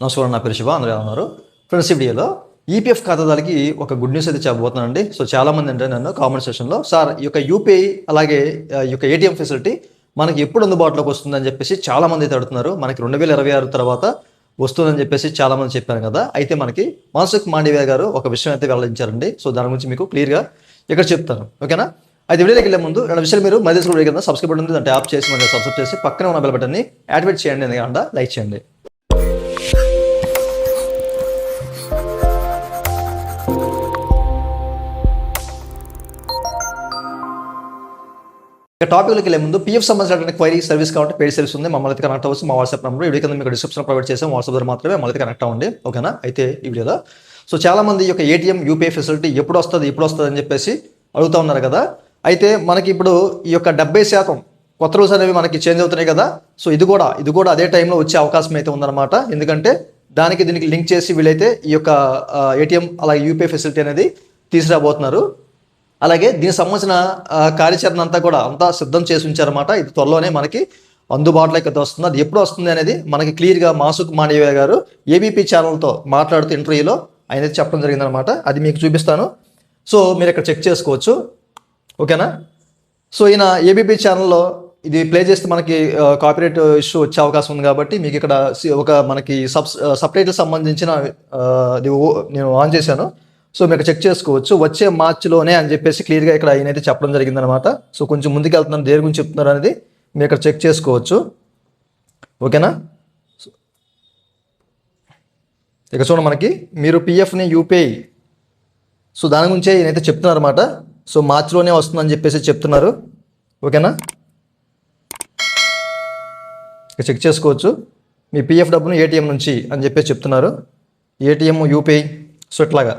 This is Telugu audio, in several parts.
నమస్కారం, నా పేరు శివ. అందరూ ఎలా ఉన్నారు ఫ్రెండ్స్? ఈ వీడియోలో ఈపీఎఫ్ ఖాతాదారులకి ఒక గుడ్ న్యూస్ అయితే చెప్పబోతున్నానండి. సో చాలామంది అంటే నన్ను కామెంట్ సెక్షన్లో, సార్ ఈ యొక్క యూపీఐ అలాగే ఈ యొక్క ఏటీఎం ఫెసిలిటీ మనకి ఎప్పుడు అందుబాటులోకి వస్తుందని చెప్పేసి చాలామంది అయితే అడుగుతున్నారు. మనకి 2026 తర్వాత వస్తుందని చెప్పేసి చాలామంది చెప్పారు కదా. అయితే మనకి మన్సుఖ్ మాండవీయ గారు ఒక విషయం అయితే వెల్లడించారండి. సో దాని గురించి మీకు క్లియర్గా ఇక్కడ చెప్తాను, ఓకేనా? అయితే వీడియోకి వెళ్ళే ముందు రెండు విషయాలు మీరు మధ్య వీడియో కింద సబ్స్క్రైబ్ బటన్ ఉంది, దాన్ని ట్యాప్ చేసి మన సబ్స్క్రైబ్ చేసి పక్కనే ఉన్న బెల్ బటన్ని యాక్టివేట్ చేయండి, ఎందుకంటే లైక్ చేయండి. ఇక టాపిక్లోకి వెళ్ళే ముందు పీఎఫ్ సంబంధించిన క్వైరీ సర్వీస్ కాబట్టి పెయిడ్ సర్వీస్ ఉంది, మమ్మల్ని అయితే కనెక్ట్ అవ్వచ్చు. మా వాట్సాప్ నెంబర్ వీడియో కింద మీకు డిస్క్రిప్షన్ ప్రొవైడ్ చేసాం. వాట్సాప్ ద్వారా మాత్రమే మమ్మల్ని కనెక్ట్ అవ్వండి, ఓకేనా? అయితే ఈ వీడియోలో సో చాలామంది ఈ యొక్క ఏటీఎం యూపీఐ ఫెసిలిటీ ఎప్పుడు వస్తుంది అని చెప్పేసి అడుగుతూ ఉన్నారు కదా. అయితే మనకి ఇప్పుడు ఈ యొక్క 70% కొత్త రూల్స్ అనేవి మనకి చేంజ్ అవుతున్నాయి కదా. సో ఇది కూడా అదే టైంలో వచ్చే అవకాశం అయితే ఉందన్నమాట. ఎందుకంటే దీనికి లింక్ చేసి వీళ్ళైతే ఈ యొక్క ఏటీఎం అలాగే యూపీఐ ఫెసిలిటీ అనేది తీసుకురాబోతున్నారు. అలాగే దీనికి సంబంధించిన కార్యాచరణ అంతా సిద్ధం చేసి ఉంచారన్నమాట. ఇది త్వరలోనే మనకి అందుబాటులోకి అయితే వస్తుంది. అది ఎప్పుడు వస్తుంది అనేది మనకి క్లియర్గా మన్సుఖ్ మాండవీయ గారు ఏబీపీ ఛానల్తో మాట్లాడుతూ ఇంటర్వ్యూలో ఆయన అయితే చెప్పడం జరిగిందనమాట. అది మీకు చూపిస్తాను. సో మీరు ఇక్కడ చెక్ చేసుకోవచ్చు, ఓకేనా? సో ఈయన ఏబీపీ ఛానల్లో ఇది ప్లే చేస్తే మనకి కాపీరైట్ ఇష్యూ వచ్చే అవకాశం ఉంది కాబట్టి మీకు ఇక్కడ ఒక మనకి సబ్టైటిల్ సంబంధించిన నేను ఆన్ చేశాను. సో మీకు చెక్ చేసుకోవచ్చు. వచ్చే మార్చిలోనే అని చెప్పేసి క్లియర్గా ఇక్కడ ఆయన అయితే చెప్పడం జరిగిందనమాట. సో కొంచెం ముందుకు వెళ్తున్నాను, దేని గురించి చెప్తున్నారు అనేది మీరు ఇక్కడ చెక్ చేసుకోవచ్చు, ఓకేనా? ఇక చూడండి, మనకి మీరు పిఎఫ్ని యూపీఐ సో దాని గురించే ఈయనైతే చెప్తున్నారు అనమాట. సో మార్చిలోనే వస్తుందని చెప్పేసి చెప్తున్నారు, ఓకేనా? ఇక చెక్ చేసుకోవచ్చు. మీ పిఎఫ్ డబ్బును ఏటీఎం నుంచి అని చెప్పేసి చెప్తున్నారు. ఏటీఎం యూపీఐ సో ఇట్లాగా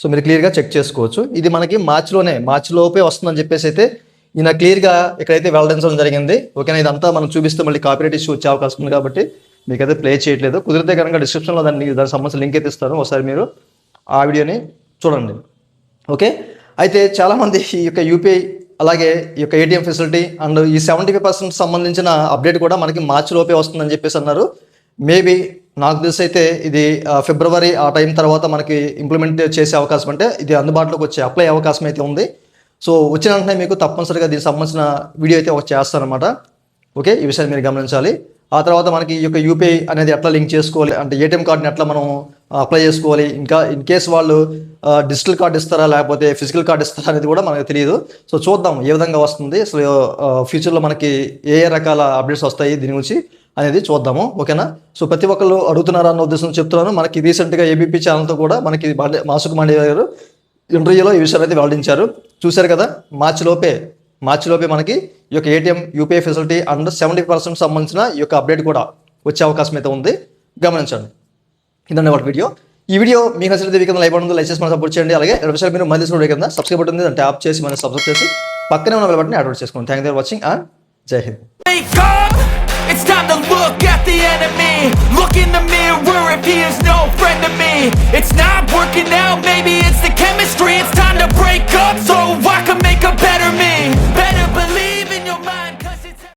సో మీరు క్లియర్గా చెక్ చేసుకోవచ్చు. ఇది మనకి మార్చిలోపే వస్తుందని చెప్పేసి అయితే ఈయన క్లియర్గా ఇక్కడైతే వెల్లడించడం జరిగింది, ఓకేనా? ఇదంతా మనం చూపిస్తే మళ్ళీ కాపీరైట్ ఇష్యూ వచ్చే అవకాశం ఉంది కాబట్టి మీకైతే ప్లే చేయట్లేదు. కుదిరితే కనుక డిస్క్రిప్షన్లో దానికి సంబంధించిన లింక్ అయితే ఇస్తాను, ఒకసారి మీరు ఆ వీడియోని చూడండి, ఓకే? అయితే చాలామంది ఈ యొక్క యూపీఐ అలాగే ఈ యొక్క ఏటీఎం ఫెసిలిటీ అండ్ ఈ 75% సంబంధించిన అప్డేట్ కూడా మనకి మార్చిలోపే వస్తుందని చెప్పేసి అన్నారు. మేబీ నాకు తెలిసి అయితే ఇది ఫిబ్రవరి ఆ టైం తర్వాత మనకి ఇంప్లిమెంట్ చేసే అవకాశం, అంటే ఇది అందుబాటులోకి వచ్చే అప్లై అవకాశం అయితే ఉంది. సో వచ్చిన వెంటనే మీకు తప్పనిసరిగా దీనికి సంబంధించిన వీడియో అయితే ఒకటి చేస్తారనమాట, ఓకే? ఈ విషయాన్ని మీరు గమనించాలి. ఆ తర్వాత మనకి ఈ యొక్క యూపీఐ అనేది ఎట్లా లింక్ చేసుకోవాలి, అంటే ఏటీఎం కార్డుని ఎట్లా మనం అప్లై చేసుకోవాలి, ఇంకా ఇన్ కేస్ వాళ్ళు డిజిటల్ కార్డు ఇస్తారా లేకపోతే ఫిజికల్ కార్డు ఇస్తారా అనేది కూడా మనకు తెలియదు. సో చూద్దాం ఏ విధంగా వస్తుంది, అసలు ఫ్యూచర్లో మనకి ఏ రకాల అప్డేట్స్ వస్తాయి దీని గురించి అనేది చూద్దాము, ఓకేనా? సో ప్రతి ఒక్కళ్ళు అడుగుతున్నారా అన్న ఉద్దేశం చెప్తున్నాను. మనకి రీసెంట్గా ఏబీపీ ఛానల్తో కూడా మనకి మన్సుఖ్ మాండవీయ గారు ఇంటర్వ్యూలో ఈ విషయాలు అయితే వెల్లడించారు. చూశారు కదా, మార్చిలోపే మనకి ఈ యొక్క ఏటీఎం యూపీఐ ఫెసిలిటీ అండ్ 70% సంబంధించిన ఈ యొక్క అప్డేట్ కూడా వచ్చే అవకాశం అయితే ఉంది, గమనించండి. ఇదండి వాటి వీడియో. ఈ వీడియో మీకు నచ్చినట్లయితే కింద లైక్ బటన్ లైక్ చేసి మనం సపోర్ట్ చేయండి. అలాగే రెండు విషయాలు మీరు మళ్ళీ వీడియో కింద సబ్స్క్రైబ్ బటన్ ఉంది, దాన్ని ట్యాప్ చేసి మనం సబ్స్క్రైబ్ చేసి పక్కనే ఉన్న బెల్ బటన్ యాక్టివేట్ చేసుకోండి. Thank you for watching and జై Hind. It's time to look at the enemy. Look in the mirror if he is no friend to me. It's not working out, maybe it's the chemistry. It's time to break up so